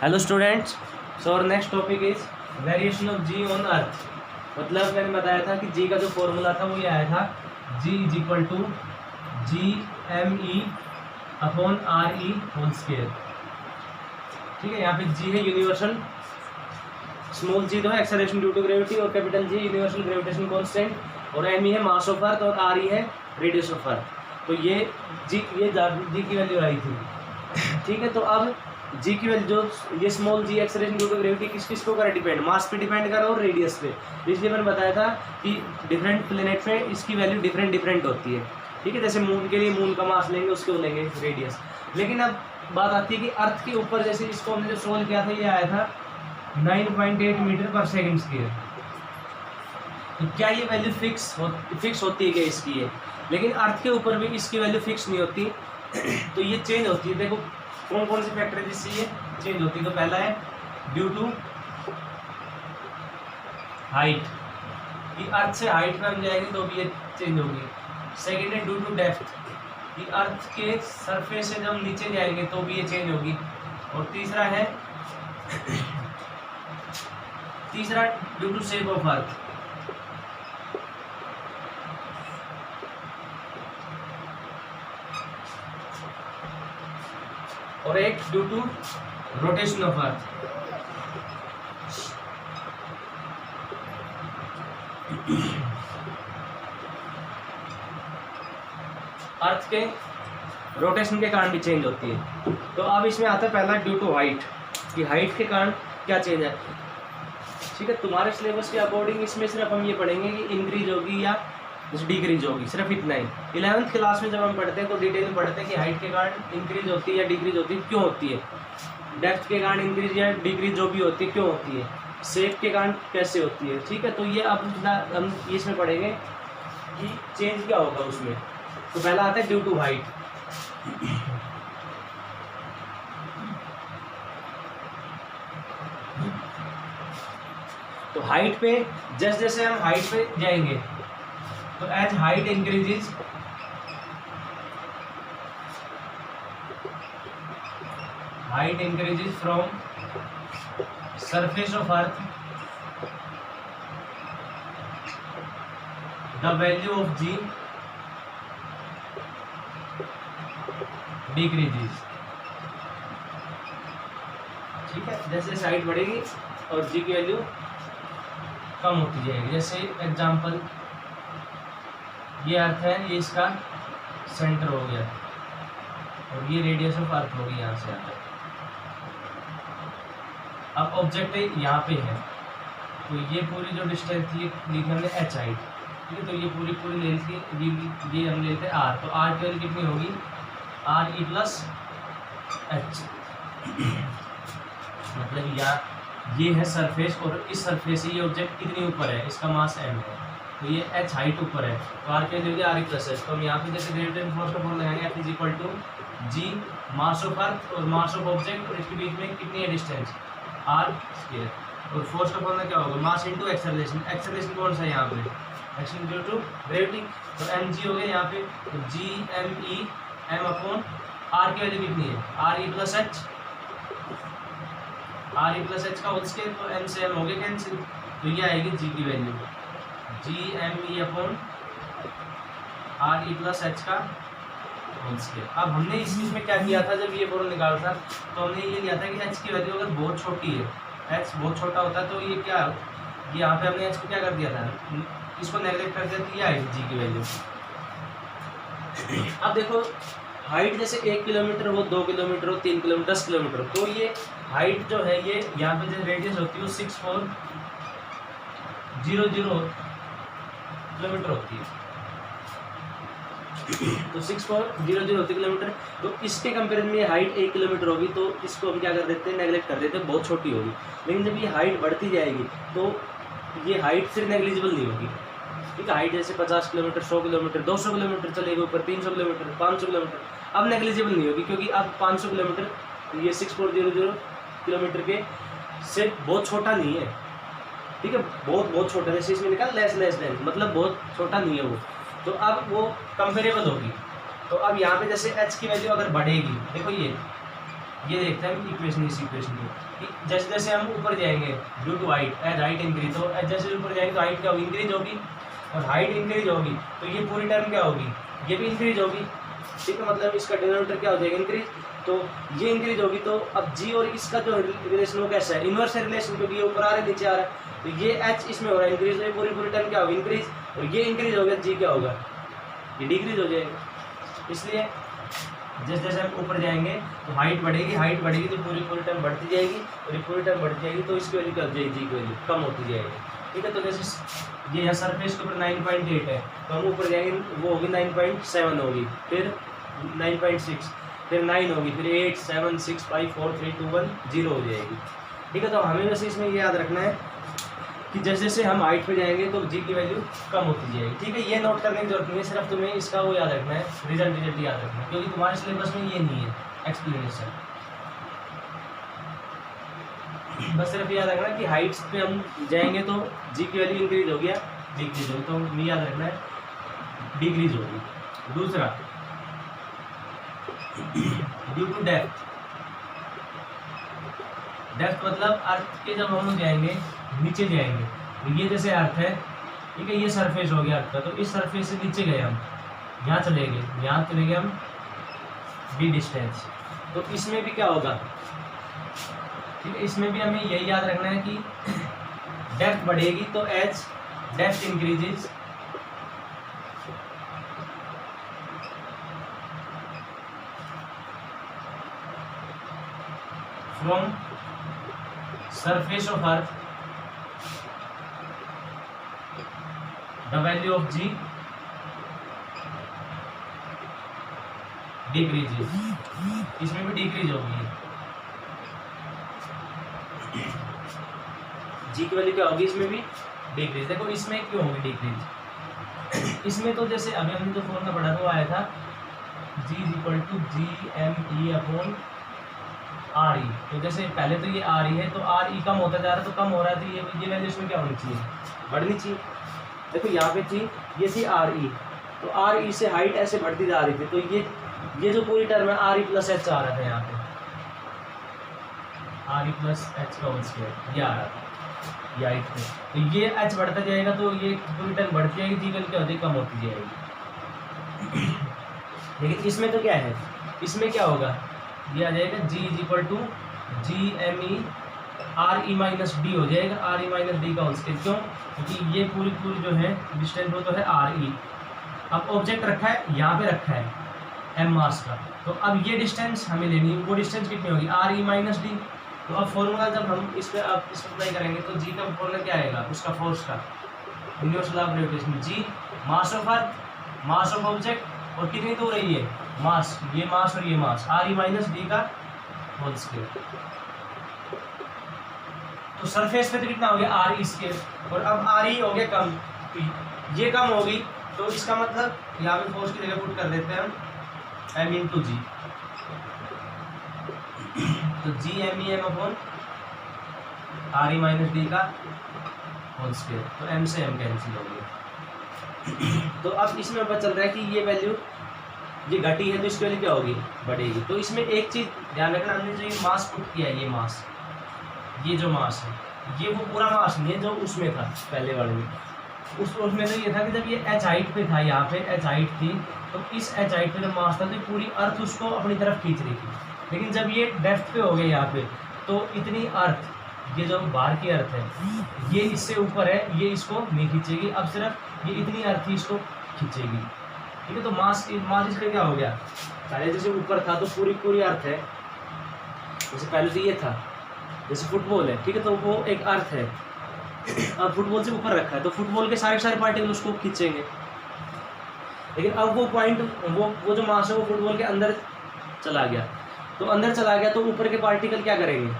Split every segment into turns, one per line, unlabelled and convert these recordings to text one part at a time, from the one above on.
Hello students, so और next topic is variation of G on earth. मतलब मैंने बताया था कि जी का जो फॉर्मूला था वो ये आया था, G is equal to G M E upon R E whole square. ठीक है, यहाँ पे जी है यूनिवर्सल, स्मॉल जी तो है एक्सेलरेशन ड्यू टू ग्रेविटी, और capital G universal gravitation constant, और एम ई है मास ऑफ अर्थ, और आर ई है रेडियस ऑफ अर्थ। तो ये जी की वैल्यू आई थी। ठीक है, तो अब जी की वैल्यू जो ये small G acceleration due to gravity किस को करे डिपेंड, मास पे डिपेंड करे और रेडियस पे। इसलिए मैंने बताया था कि डिफरेंट प्लेनेट पे इसकी वैल्यू डिफरेंट होती है। ठीक है, जैसे मून के लिए मून का मास लेंगे, उसको लेंगे रेडियस। लेकिन अब बात आती है कि अर्थ के ऊपर, जैसे इसको हमने जो सोल्व किया था, ये आया था 9.8 मीटर पर सेकेंड स्क्वायर। तो क्या ये वैल्यू फिक्स होती है क्या इसकी है? लेकिन अर्थ के ऊपर भी इसकी वैल्यू फिक्स नहीं होती, तो ये चेंज होती है। देखो कौन कौन से फैक्टर है जिससे ये चेंज होती है। तो पहला है ड्यू टू हाइट, कि अर्थ से हाइट में हम जाएंगे तो भी ये चेंज होगी। सेकेंड है ड्यू टू डेप्थ, कि अर्थ के सरफेस से जब नीचे जाएंगे तो भी ये चेंज होगी। और तीसरा due to shape of earth. और एक due to rotation of earth. Earth के रोटेशन के कारण भी चेंज होती है। तो अब इसमें आता है पहला ड्यू टू हाइट, कि हाइट के कारण क्या चेंज है। ठीक है, तुम्हारे सिलेबस के अकॉर्डिंग इसमें सिर्फ हम ये पढ़ेंगे कि इंक्रीज होगी या डिक्रीज होगी, सिर्फ इतना ही। 11th क्लास में जब हम पढ़ते हैं तो डिटेल में पढ़ते हैं कि हाइट के कारण इंक्रीज होती है या डिक्रीज होती है, क्यों होती है। डेप्थ के कारण इंक्रीज या डिक्रीज जो भी होती है, क्यों होती है। शेप के कारण कैसे होती है। ठीक है, तो ये अब हम इसमें पढ़ेंगे कि चेंज क्या होगा उसमें। तो पहला आता है ड्यू टू हाइट। तो हाइट पे जैसे जैसे हम हाइट पे जाएंगे तो as height increases from surface of earth, the value of G decreases. ठीक है, जैसे जैसे हाइट बढ़ेगी और जी की वैल्यू कम होती जाएगी। जैसे एग्जांपल, ये अर्थ है, ये इसका सेंटर हो गया और ये रेडियस ऑफ अर्थ होगी यहाँ से आता है। अब ऑब्जेक्ट यहाँ पे है, तो ये पूरी जो डिस्टेंस थी ली थी हमने एच हाइट। ठीक है, तो ये पूरी ले ली, ये हम लेते हैं आर। तो आर की वैल्यू कितनी होगी, आर ई प्लस एच। मतलब ये है सरफेस, और इस सरफेस से ये ऑब्जेक्ट कितनी ऊपर है, इसका मास एम है, तो ये एच हाइट ऊपर है, तो आर के लिए आर ई प्लस एच। तो हम यहाँ पे जैसे ग्रेविटेशन फोर्स का फॉर्मूला लगाएंगे, F is equal to G mass of earth और मास ऑफ ऑब्जेक्ट, और इसके बीच में कितनी है डिस्टेंस, आर स्क्वायर। और फोर्स का फॉर्मूला क्या होगा, मास इंटू एक्सेलरेशन। एक्सेलरेशन कौन सा है यहाँ पे, एक्सेलरेशन ड्यू टू ग्रेविटी, तो एम जी हो गया यहाँ पे, तो G M E M upon R की वैल्यू कितनी है, R E plus H. R E plus H का होल स्क्वायर, तो एम से एम हो गया कैंसिल, तो ये आएगी जी की वैल्यू, G M E upon R E plus H का होल स्क्वायर। अब हमने इस चीज़ में क्या किया था, जब ये फॉर्मूला निकाला था तो हमने ये लिया था कि एच की वैल्यू अगर बहुत छोटी है, एच बहुत छोटा होता है, तो ये क्या, ये यहाँ पे हमने एच को क्या कर दिया था, इसको नेगलेक्ट कर दिया, तो ये आएगी जी की वैल्यू। अब देखो हाइट जैसे 1 किलोमीटर हो, 2 किलोमीटर हो, 3 किलोमीटर, 10 किलोमीटर, तो ये हाइट जो है, ये यहाँ पे जो रेडियस होती है वो 6400 किलोमीटर होती है। तो 6400 होती है किलोमीटर। तो इसके कंपेरिजन में हाइट 1 किलोमीटर होगी, तो इसको हम क्या कर देते हैं, नेगलेक्ट कर देते हैं, बहुत छोटी होगी। लेकिन जब ये हाइट बढ़ती जाएगी तो ये हाइट फिर नेग्लिजिबल नहीं होगी। ठीक है, हाइट जैसे 50 किलोमीटर, 100 किलोमीटर, 200 किलोमीटर चलेगी ऊपर, 300 किलोमीटर, 500 किलोमीटर, अब नेग्लिजिबल नहीं होगी, क्योंकि अब 500 किलोमीटर ये 6400 किलोमीटर के से बहुत छोटा नहीं है। ठीक है, बहुत छोटा, जैसे इसमें लिखा लेस देन, मतलब बहुत छोटा नहीं है वो। तो अब वो कंपेरेबल होगी। तो अब यहाँ पे जैसे एच की वैल्यू अगर बढ़ेगी, देखो ये ये देखते हैं इक्वेशन, इस इक्वेशन को, जैसे जैसे हम ऊपर जाएंगे due to height, as height increase, तो जैसे ऊपर जाएंगे तो हाइट क्या होगी, इंक्रीज होगी, और हाइट इंक्रीज होगी तो ये पूरी टर्म क्या होगी, ये भी इंक्रीज होगी, ठीक है, मतलब इसका डिनोमिनेटर क्या हो जाएगा, इंक्रीज, तो ये इंक्रीज होगी। तो अब जी और इसका जो रिलेशन वो कैसा है, इनवर्स है रिलेशन, क्योंकि ये ऊपर आ रहा है नीचे आ रहा है, तो ये एच इसमें हो रहा है इंक्रीज, तो ये पूरी पूरी टर्म क्या होगी, इंक्रीज, और ये इंक्रीज हो गया, जी क्या होगा, ये डिक्रीज हो जाएगा। इसलिए जैसे जैसे हम ऊपर जाएंगे तो हाइट बढ़ेगी तो पूरी पूरी टर्म बढ़ती जाएगी, और ये पूरी टर्म बढ़ती जाएगी तो इसकी वैल्यू क्या हो जाएगी, जी की वैल्यू कम होती जाएगी, ठीक है। तो जैसे ये यहाँ सरफेस के ऊपर 9.8 है, तो हम ऊपर जाएंगे वो होगी 9.7 होगी, फिर 9.6, फिर 9 होगी, फिर 8 7 6 5 4 3 2 1 0 हो जाएगी, ठीक है। तो हमें वैसे इसमें ये याद रखना है कि जैसे जैसे हम हाइट पे जाएंगे तो जी की वैल्यू कम होती जाएगी, ठीक है। ये नोट करने की जरूरत नहीं है, सिर्फ तुम्हें इसका वो याद रखना है, रिजल्ट याद रखना है, क्योंकि तुम्हारे सिलेबस में ये नहीं है एक्सप्लेनेशन। बस सिर्फ याद रखना कि हाइट्स पे हम जाएंगे तो जी की वैल्यू इंक्रीज होगी या डिक्रीज होगी, तो हमें याद रखना है डिक्रीज होगी। दूसरा, ड्यू टू डेप्थ, डेप्थ मतलब अर्थ के जब हम जाएंगे नीचे जाएंगे, तो ये जैसे अर्थ है, ठीक है, ये सरफेस हो गया अर्थ का, तो इस सरफेस से नीचे गए हम, यहाँ चले गए हम डी डिस्टेंस, तो इसमें भी क्या होगा, ठीक है, इसमें भी हमें यही याद रखना है कि डेप्थ बढ़ेगी तो as depth increases from surface of earth the value of g decreases, इसमें भी डिक्रीज होगी, जी की वैल्यू क्या होगी, इसमें भी डिक्रीज। देखो इसमें क्यों होगी डिक्रीज, इसमें तो जैसे अभी हमने जो फॉर्मूला पढ़ा था वो आया था g = GME अपॉन RE, तो जैसे पहले तो ये RE है, तो RE कम होता जा रहा है, तो कम हो रहा है, तो ये वैल्यू इसमें क्या होनी चाहिए, बढ़नी चाहिए। देखो यहाँ पे थी, ये थी RE, तो RE से हाइट ऐसे बढ़ती जा रही थी, तो ये जो पूरी टर्म है RE + H आ रहा था, यहाँ पे RE + H का होल स्क्वायर ये आ रहा था, ये हाइट पे, तो ये H बढ़ता जाएगा तो ये पूरी टर्म बढ़ती जाएगी, जी क्या होती है, कम होती जाएगी। लेकिन इसमें तो क्या है, इसमें क्या होगा, ये आ जाएगा g = GME RE - D हो जाएगा, RE - D का होल स्क्वायर, क्यों, क्योंकि ये पूरी जो है डिस्टेंस वो तो है RE, अब ऑब्जेक्ट रखा है यहाँ पे रखा है m मास का, तो अब ये डिस्टेंस हमें लेनी है, वो डिस्टेंस कितनी होगी, RE - D। तो अब फॉर्मूला जब हम इस पर अब इस पर अप्लाई करेंगे तो जी का फॉर्मूला क्या आएगा, उसका फोर्स का, universal of gravitation, G mass of earth, mass of object, और कितनी दूर है ये मास, ये मास और ये मास, RE - D का होल स्क्वायर। तो सरफेस पे तो कितना हो गया, RE स्क्वायर, और अब RE हो गया कम, तो ये कम होगी, तो इसका मतलब यहाँ पे फोर्स की जगह पुट कर देते हैं हम m × G, तो GME m upon RE - D का होल स्क्वायर, तो m से m कैंसिल हो गया। तो अब इसमें पता चल रहा है कि ये वैल्यू ये घटी है, तो इसकी वैल्यू क्या होगी, बढ़ेगी। तो इसमें एक चीज़ ध्यान रखना, हमने जो ये मास पुट किया है, ये मास, ये जो मास है, ये वो पूरा मास नहीं है जो उसमें था पहले वाले में, उसमें तो ये था कि जब ये h हाइट पे था, यहाँ पे h हाइट थी, तो इस h हाइट पे जब मास था तो पूरी अर्थ उसको अपनी तरफ खींच रही थी, लेकिन जब ये डेप्थ पे हो गया यहाँ पे, तो इतनी अर्थ, ये जो बाहर की अर्थ है, ये इससे ऊपर है, ये इसको नहीं खींचेगी, अब सिर्फ ये इतनी अर्थ ही इसको खींचेगी, ठीक है। तो मास इसका क्या हो गया, पहले जैसे ऊपर था तो पूरी अर्थ है, जैसे पहले तो ये था, जैसे फुटबॉल है, ठीक है, तो वो एक अर्थ है, अब फुटबॉल से ऊपर रखा है, तो फुटबॉल के सारे पार्टिकल उसको खींचेंगे, लेकिन अब वो पॉइंट, वो जो मास है वो फुटबॉल के अंदर चला गया, तो अंदर चला गया तो ऊपर के पार्टिकल क्या करेंगे,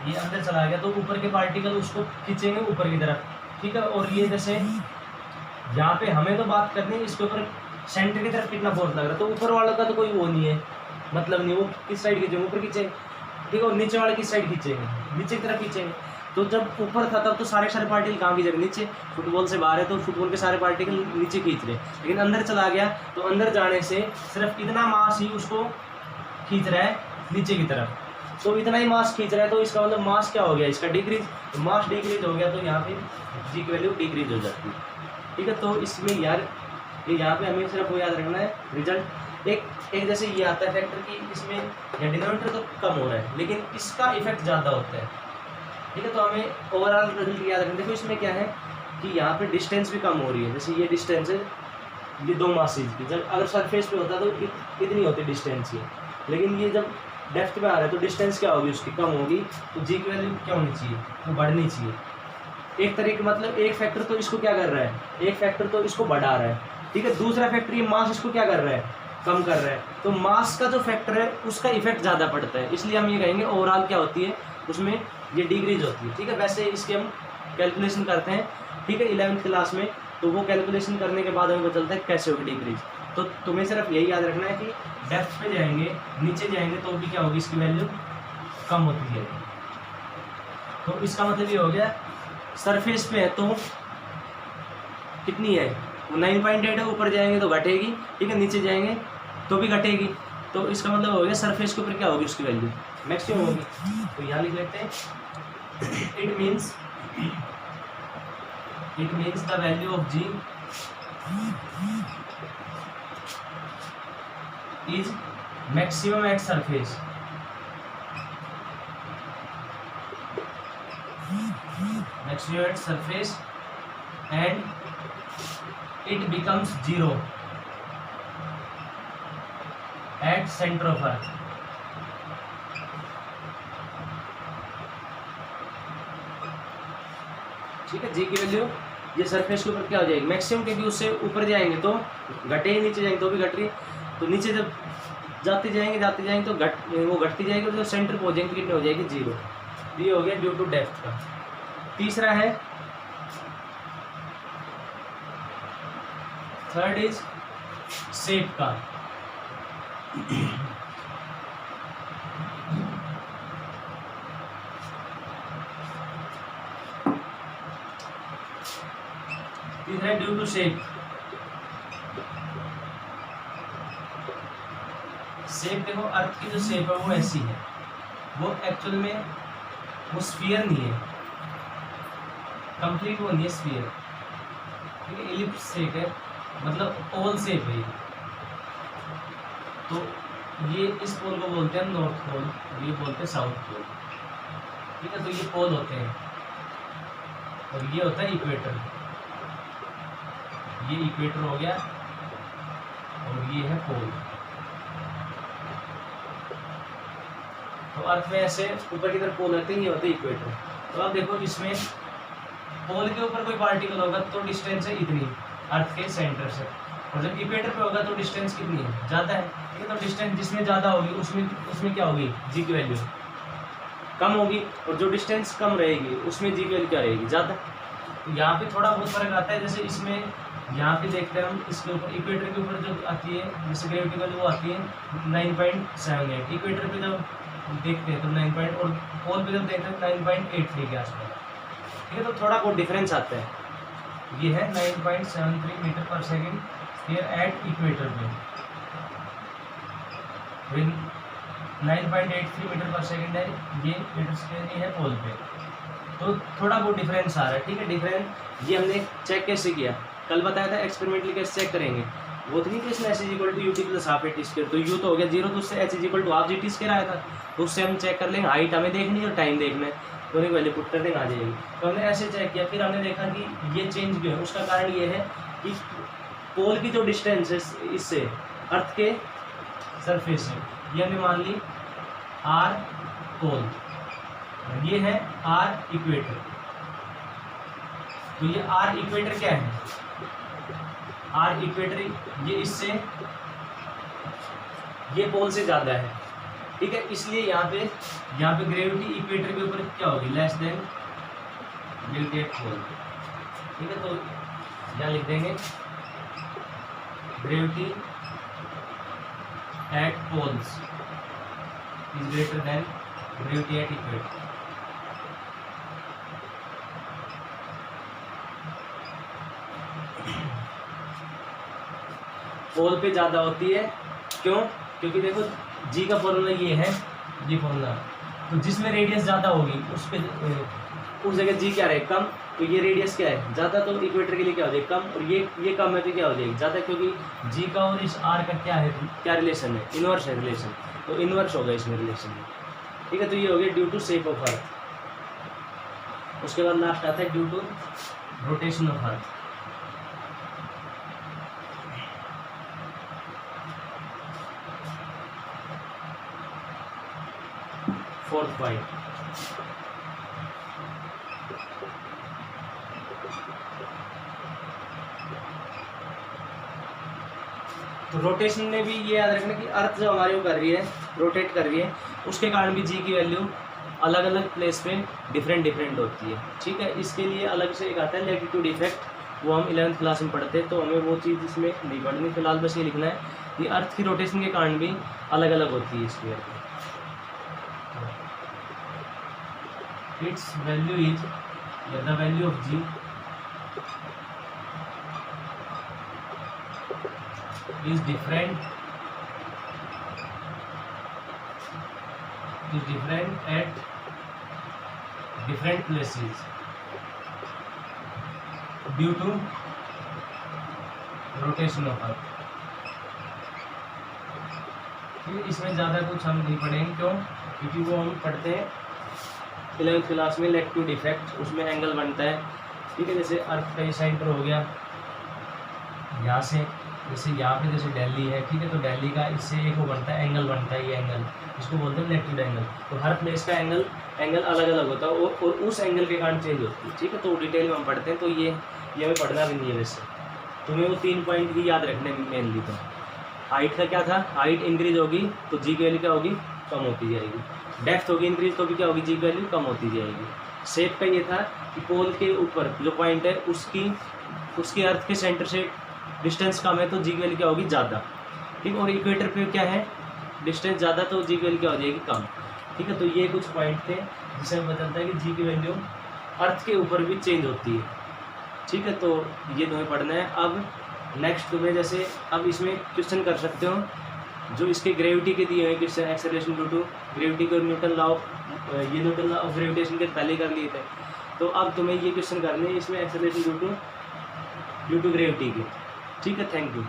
ये अंदर चला गया तो ऊपर के पार्टिकल उसको खींचेंगे ऊपर की तरफ, ठीक है। और ये जैसे यहाँ पे हमें तो बात करनी है इसके ऊपर सेंटर की तरफ कितना फोर्स लग रहा है, तो ऊपर वालों का तो कोई वो नहीं है, मतलब नहीं, वो किस साइड खींचेंगे, ऊपर खींचेंगे, ठीक है, और नीचे वाले किस साइड खींचेंगे, नीचे की तरफ खींचेंगे। तो जब ऊपर था तब तो सारे पार्टिकल कहाँ खींच रहे, नीचे, फुटबॉल से बाहर है तो फुटबॉल के सारे पार्टिकल नीचे खींच रहे, लेकिन अंदर चला गया तो अंदर जाने से सिर्फ इतना मास ही उसको खींच रहा है नीचे की तरफ, तो इतना ही मास खींच रहा है, तो इसका मतलब मास क्या हो गया इसका डिक्रीज, तो मास डिक्रीज हो गया तो यहाँ पे जी की वैल्यू डिक्रीज हो जाती है। ठीक है, तो इसमें यार ये यहाँ पे हमें सिर्फ वो याद रखना है रिजल्ट एक जैसे ये आता है फैक्टर की इसमें या डिनोमिनेटर तो कम हो रहा है लेकिन इसका इफेक्ट ज़्यादा होता है। ठीक है, तो हमें ओवरऑल रिजल्ट याद रखना। देखो इसमें क्या है कि यहाँ पे डिस्टेंस भी कम हो रही है, जैसे ये डिस्टेंस है ये दो मासेज की, जब अगर सरफेस पे होता तो इतनी होती डिस्टेंस ये, लेकिन ये जब डेप्थ पे आ रहा है तो डिस्टेंस क्या होगी उसकी कम होगी, तो जी की वैल्यू क्या होनी चाहिए, तो बढ़नी चाहिए। एक तरीके मतलब एक फैक्टर तो इसको क्या कर रहा है, एक फैक्टर तो इसको बढ़ा रहा है। ठीक है, दूसरा फैक्टर ये मास इसको क्या कर रहा है, कम कर रहा है, तो मास का जो फैक्टर है उसका इफेक्ट ज़्यादा पड़ता है, इसलिए हम ये कहेंगे ओवरऑल क्या होती है उसमें ये डिक्रीज होती है। ठीक है, वैसे इसके हम कैलकुलेशन करते हैं। ठीक है, 11th क्लास में, तो वो कैलकुलेशन करने के बाद हमें पता चलता है कैसे होगी डिक्रीज। तो तुम्हें सिर्फ यही याद रखना है कि डेप्थ पे जाएंगे नीचे जाएंगे तो भी क्या होगी इसकी वैल्यू कम होती है। तो इसका मतलब ये हो गया सरफेस पे है तो कितनी है वो 9.8 है, ऊपर जाएंगे तो घटेगी। ठीक है, नीचे जाएंगे तो भी घटेगी, तो इसका मतलब हो गया सरफेस के ऊपर क्या होगी उसकी वैल्यू मैक्सिमम होगी। तो यहाँ लिख लेते हैं it means the value of G is maximum at surface. Maximum at surface and it becomes zero at center of earth। ठीक है, जी की वैल्यू ये सरफेस के ऊपर क्या हो जाएगी मैक्सिमम, क्योंकि उससे ऊपर जाएंगे तो घटे ही, नीचे जाएंगे तो भी घट रही, तो नीचे जब जाते जाएंगे तो वो घटती जाएगी और जब सेंटर पे हो जाएंगे तो कितनी हो जाएगी जीरो। ये हो गया ड्यू टू डेप्थ का। तीसरा है थर्ड इज शेप का। तीसरा है ड्यू टू शेप। शेप देखो अर्थ की जो शेप है वो ऐसी है, वो एक्चुअल में वो स्फीयर नहीं है, कंप्लीट वो नहीं है स्फीयर। ठीक है, एलिप्स शेप है मतलब ओवल शेप है। तो ये इस पोल को बोलते हैं नॉर्थ पोल और ये बोलते हैं साउथ पोल। ठीक है, तो ये पोल होते हैं और ये होता है इक्वेटर। ये इक्वेटर हो गया और ये है पोल। तो अर्थ में ऐसे ऊपर की तरफ पोल होते हैं, ये होते हैं इक्वेटर। तो अब देखो इसमें पोल के ऊपर कोई पार्टिकल होगा तो डिस्टेंस है इतनी अर्थ के सेंटर से, और जब इक्वेटर पे होगा तो डिस्टेंस कितनी है ज़्यादा है। ठीक है, तो डिस्टेंस जिसमें ज़्यादा होगी उसमें क्या होगी जी की वैल्यू कम होगी, और जो डिस्टेंस कम रहेगी उसमें जी की वैल्यू क्या रहेगी ज़्यादा। तो यहाँ पे थोड़ा बहुत फर्क आता है, जैसे इसमें यहाँ पे देखते हैं हम इसके ऊपर इक्वेटर के ऊपर जो आती है जैसे ग्रेविटी वैल्यू वो आती है 9.78, इक्वेटर पे जब देखते हैं तो 9 और पोल पे जब देखते हैं 9.83 के आसपास। ठीक है, तो थोड़ा बहुत डिफरेंस आता है। ये है 9.73 मीटर पर सेकेंड हियर एट इक्वेटर पे, 9.83 मीटर पर सेकेंड है ये मीटर स्क्वायर, ये है पोल पे। तो थोड़ा बहुत डिफरेंस आ रहा है। ठीक है, डिफरेंस ये हमने चेक कैसे किया, कल बताया था एक्सपेरिमेंटली कैसे चेक करेंगे। वो तो नहीं कि इसमें H is equal to U T plus half A T square, तो यू तो हो गया जीरो, तो उससे H is equal to half G T square आया था, तो उससे हम चेक कर लेंगे हाइट हमें देखनी है और टाइम देखना है, दोनों की वैल्यू पुट कर देंगे आ जाएगी। तो हमने ऐसे चेक किया, फिर हमने देखा कि ये चेंज क्यों है। उसका कारण ये है कि पोल की जो डिस्टेंस है इससे अर्थ के सरफेस से, ये हमने मान ली आर पोल, ये है आर इक्वेटर। तो ये आर इक्वेटर क्या है, आर इक्वेटर ये इससे ये पोल से ज़्यादा है। ठीक है, इसलिए यहाँ पे ग्रेविटी इक्वेटर के ऊपर क्या होगी less than gravity at pole. ठीक है, तो यहाँ लिख देंगे gravity at poles is greater than gravity at equator. Pole पे ज़्यादा होती है, क्यों? क्योंकि देखो जी का फॉर्मूला ये है ये फॉर्मूला। तो जिसमें रेडियस ज़्यादा होगी उस जगह जी क्या रहे कम, तो ये रेडियस क्या है ज़्यादा, तो इक्वेटर के लिए क्या हो जाएगी कम, और ये कम है तो क्या हो जाएगी ज़्यादा, क्योंकि जी का और इस आर का क्या है, क्या रिलेशन है, इनवर्स है रिलेशन, तो इनवर्स होगा इसमें रिलेशन में। ठीक है, तो ये हो गया due to shape of earth. उसके बाद लास्ट आता है due to rotation of earth. Fourth point, तो रोटेशन में भी ये याद रखना कि अर्थ जो हमारी वो कर रही है, रोटेट कर रही है, उसके कारण भी जी की वैल्यू अलग अलग प्लेस पे डिफरेंट होती है। ठीक है, इसके लिए अलग से एक आता है लैटिट्यूड इफेक्ट, वो हम 11th क्लास में पढ़ते हैं, तो हमें वो चीज़ इसमें नहीं पढ़नी, फिलहाल बस ये लिखना है कि अर्थ की रोटेशन के कारण भी अलग अलग होती है स्फीयर की। Its value is the value of G is different at different places due to rotation of earth। इसमें ज़्यादा कुछ हम नहीं पढ़ेंगे, क्यों, क्योंकि वो हम पढ़ते हैं 11th क्लास में लैटिट्यूड इफेक्ट, उसमें एंगल बनता है। ठीक है, जैसे अर्थ का ये सेंटर हो गया यहाँ से, जैसे यहाँ पे जैसे दिल्ली है, ठीक है, तो दिल्ली का इससे एक वो बनता है एंगल बनता है, ये एंगल इसको बोलते हैं लैटिट्यूड एंगल। तो हर प्लेस का एंगल अलग अलग होता है और उस एंगल के कारण चेंज होती है। ठीक है, तो डिटेल में हम पढ़ते हैं, तो ये हमें पढ़ना भी नहीं है। वैसे तुम्हें वो 3 पॉइंट ही याद रखने में मेनली। तो हाइट का क्या था, हाइट इंक्रीज होगी तो जी की वैल्यू क्या होगी, कम होती जाएगी। डेप्थ होगी इंक्रीज तो भी क्या होगी, जी की वैल्यू कम होती जाएगी। शेप का ये था कि पोल के ऊपर जो पॉइंट है उसकी अर्थ के सेंटर से डिस्टेंस कम है तो जी की वैल्यू क्या होगी, ज़्यादा। ठीक, और इक्वेटर पे क्या है, डिस्टेंस ज़्यादा तो जी की वैल्यू क्या हो जाएगी, कम। ठीक है, तो ये कुछ पॉइंट थे जिससे हमें पता चलता है कि जी की वैल्यू अर्थ के ऊपर भी चेंज होती है। ठीक है, तो ये तुम्हें पढ़ना है। अब नेक्स्ट तुम्हें जैसे अब इसमें क्वेश्चन कर सकते हो जो इसके ग्रेविटी के दिए हुए question, acceleration due to gravity को न्यूटन लॉ ऑफ ग्रेविटेशन के पहले कर लिए थे। तो अब तुम्हें ये क्वेश्चन करने हैं इसमें एक्सेलरेशन ड्यू टू ग्रेविटी के। ठीक है, थैंक यू।